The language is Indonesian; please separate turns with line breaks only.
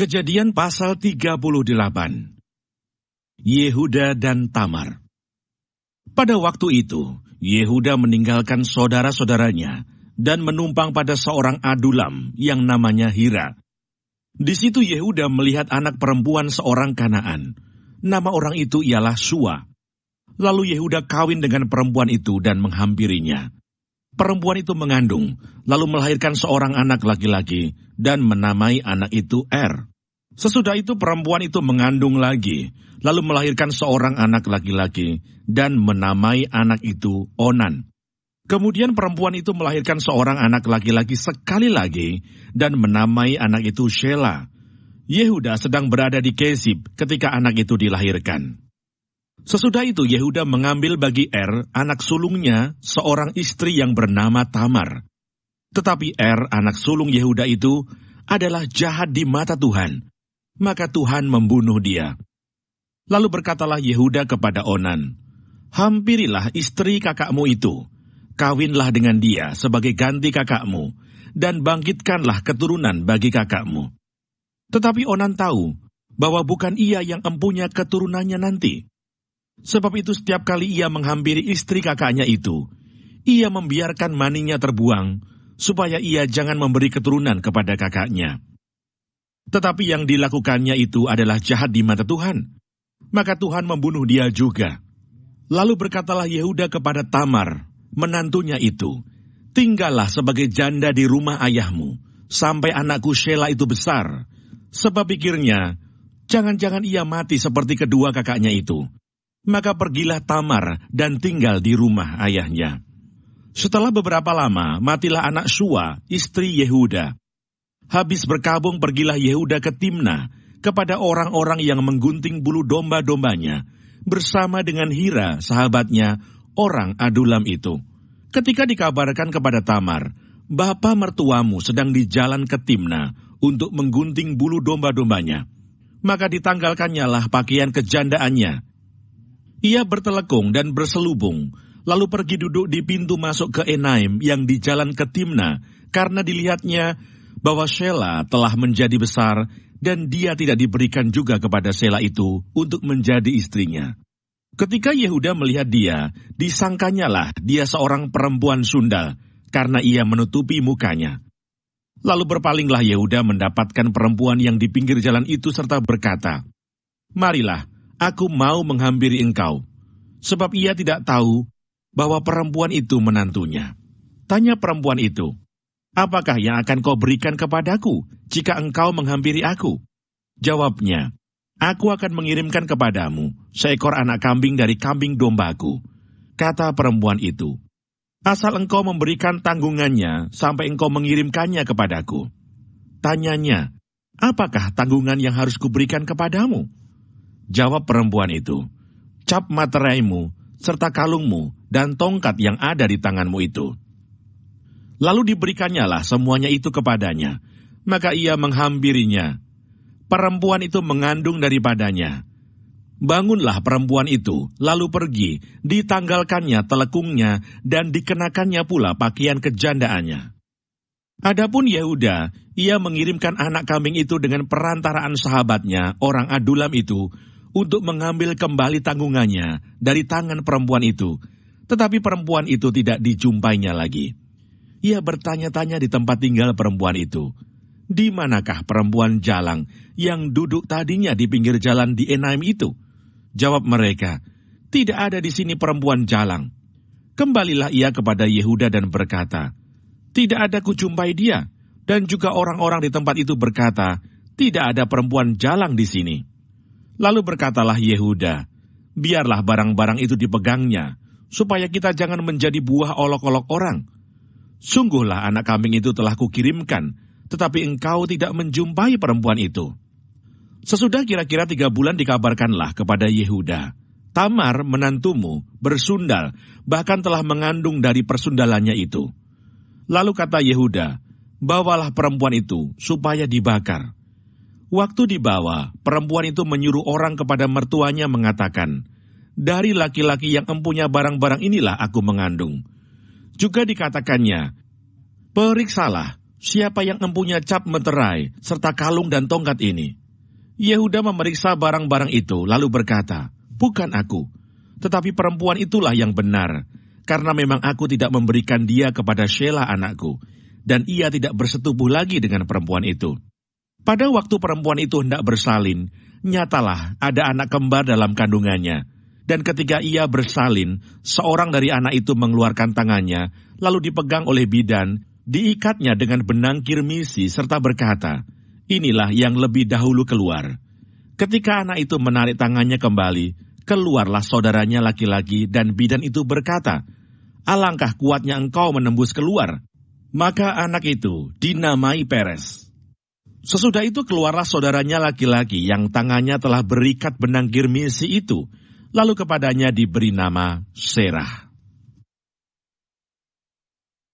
Kejadian pasal 38. Yehuda dan Tamar. Pada waktu itu, Yehuda meninggalkan saudara-saudaranya dan menumpang pada seorang Adulam yang namanya Hira. Di situ Yehuda melihat anak perempuan seorang Kanaan. Nama orang itu ialah Sua. Lalu Yehuda kawin dengan perempuan itu dan menghampirinya. Perempuan itu mengandung, lalu melahirkan seorang anak laki-laki, dan menamai anak itu Er. Sesudah itu perempuan itu mengandung lagi, lalu melahirkan seorang anak laki-laki, dan menamai anak itu Onan. Kemudian perempuan itu melahirkan seorang anak laki-laki sekali lagi, dan menamai anak itu Shela. Yehuda sedang berada di Kesib ketika anak itu dilahirkan. Sesudah itu Yehuda mengambil bagi Er, anak sulungnya, seorang istri yang bernama Tamar. Tetapi Er, anak sulung Yehuda itu, adalah jahat di mata Tuhan. Maka Tuhan membunuh dia. Lalu berkatalah Yehuda kepada Onan, "Hampirilah istri kakakmu itu, kawinlah dengan dia sebagai ganti kakakmu, dan bangkitkanlah keturunan bagi kakakmu." Tetapi Onan tahu bahwa bukan ia yang empunya keturunannya nanti. Sebab itu setiap kali ia menghampiri istri kakaknya itu, ia membiarkan maninya terbuang, supaya ia jangan memberi keturunan kepada kakaknya. Tetapi yang dilakukannya itu adalah jahat di mata Tuhan. Maka Tuhan membunuh dia juga. Lalu berkatalah Yehuda kepada Tamar, menantunya itu, "Tinggallah sebagai janda di rumah ayahmu, sampai anakku Shela itu besar." Sebab pikirnya, jangan-jangan ia mati seperti kedua kakaknya itu. Maka pergilah Tamar dan tinggal di rumah ayahnya. Setelah beberapa lama, matilah anak Sua, istri Yehuda. Habis berkabung pergilah Yehuda ke Timna, kepada orang-orang yang menggunting bulu domba-dombanya, bersama dengan Hira, sahabatnya, orang Adulam itu. Ketika dikabarkan kepada Tamar, "Bapa mertuamu sedang di jalan ke Timna untuk menggunting bulu domba-dombanya," maka ditanggalkannya lah pakaian kejandaannya. Ia bertelekung dan berselubung, lalu pergi duduk di pintu masuk ke Enaim yang di jalan ke Timna, karena dilihatnya bahwa Shela telah menjadi besar, dan dia tidak diberikan juga kepada Shela itu untuk menjadi istrinya. Ketika Yehuda melihat dia, disangkanyalah dia seorang perempuan sundal, karena ia menutupi mukanya. Lalu berpalinglah Yehuda mendapatkan perempuan yang di pinggir jalan itu serta berkata, "Marilah, aku mau menghampiri engkau." Sebab ia tidak tahu bahwa perempuan itu menantunya. Tanya perempuan itu, "Apakah yang akan kau berikan kepadaku jika engkau menghampiri aku?" Jawabnya, "Aku akan mengirimkan kepadamu seekor anak kambing dari kambing dombaku." Kata perempuan itu, "Asal engkau memberikan tanggungannya sampai engkau mengirimkannya kepadaku." Tanyanya, "Apakah tanggungan yang harus kuberikan kepadamu?" Jawab perempuan itu, "Cap materaimu, serta kalungmu, dan tongkat yang ada di tanganmu itu." Lalu diberikannya lah semuanya itu kepadanya, maka ia menghampirinya. Perempuan itu mengandung daripadanya. Bangunlah perempuan itu, lalu pergi, ditanggalkannya telekungnya, dan dikenakannya pula pakaian kejandaannya. Adapun Yehuda, ia mengirimkan anak kambing itu dengan perantaraan sahabatnya, orang Adulam itu, untuk mengambil kembali tanggungannya dari tangan perempuan itu. Tetapi perempuan itu tidak dijumpainya lagi. Ia bertanya-tanya di tempat tinggal perempuan itu, "Di manakah perempuan jalang yang duduk tadinya di pinggir jalan di Enaim itu?" Jawab mereka, "Tidak ada di sini perempuan jalang." Kembalilah ia kepada Yehuda dan berkata, "Tidak ada kujumpai dia." Dan juga orang-orang di tempat itu berkata, "Tidak ada perempuan jalang di sini." Lalu berkatalah Yehuda, "Biarlah barang-barang itu dipegangnya, supaya kita jangan menjadi buah olok-olok orang. Sungguhlah anak kambing itu telah kukirimkan, tetapi engkau tidak menjumpai perempuan itu." Sesudah kira-kira 3 bulan dikabarkanlah kepada Yehuda, "Tamar menantumu bersundal, bahkan telah mengandung dari persundalannya itu." Lalu kata Yehuda, "Bawalah perempuan itu supaya dibakar." Waktu dibawa, perempuan itu menyuruh orang kepada mertuanya mengatakan, "Dari laki-laki yang empunya barang-barang inilah aku mengandung." Juga dikatakannya, "Periksalah, siapa yang mempunyai cap meterai, serta kalung dan tongkat ini?" Yehuda memeriksa barang-barang itu, lalu berkata, "Bukan aku, tetapi perempuan itulah yang benar, karena memang aku tidak memberikan dia kepada Shelah anakku, dan ia tidak bersetubuh lagi dengan perempuan itu." Pada waktu perempuan itu hendak bersalin, nyatalah ada anak kembar dalam kandungannya. Dan ketika ia bersalin, seorang dari anak itu mengeluarkan tangannya, lalu dipegang oleh bidan, diikatnya dengan benang kirmisi, serta berkata, "Inilah yang lebih dahulu keluar." Ketika anak itu menarik tangannya kembali, keluarlah saudaranya laki-laki, dan bidan itu berkata, "Alangkah kuatnya engkau menembus keluar." Maka anak itu dinamai Peres. Sesudah itu keluarlah saudaranya laki-laki yang tangannya telah berikat benang kirmisi itu, lalu kepadanya diberi nama Serah.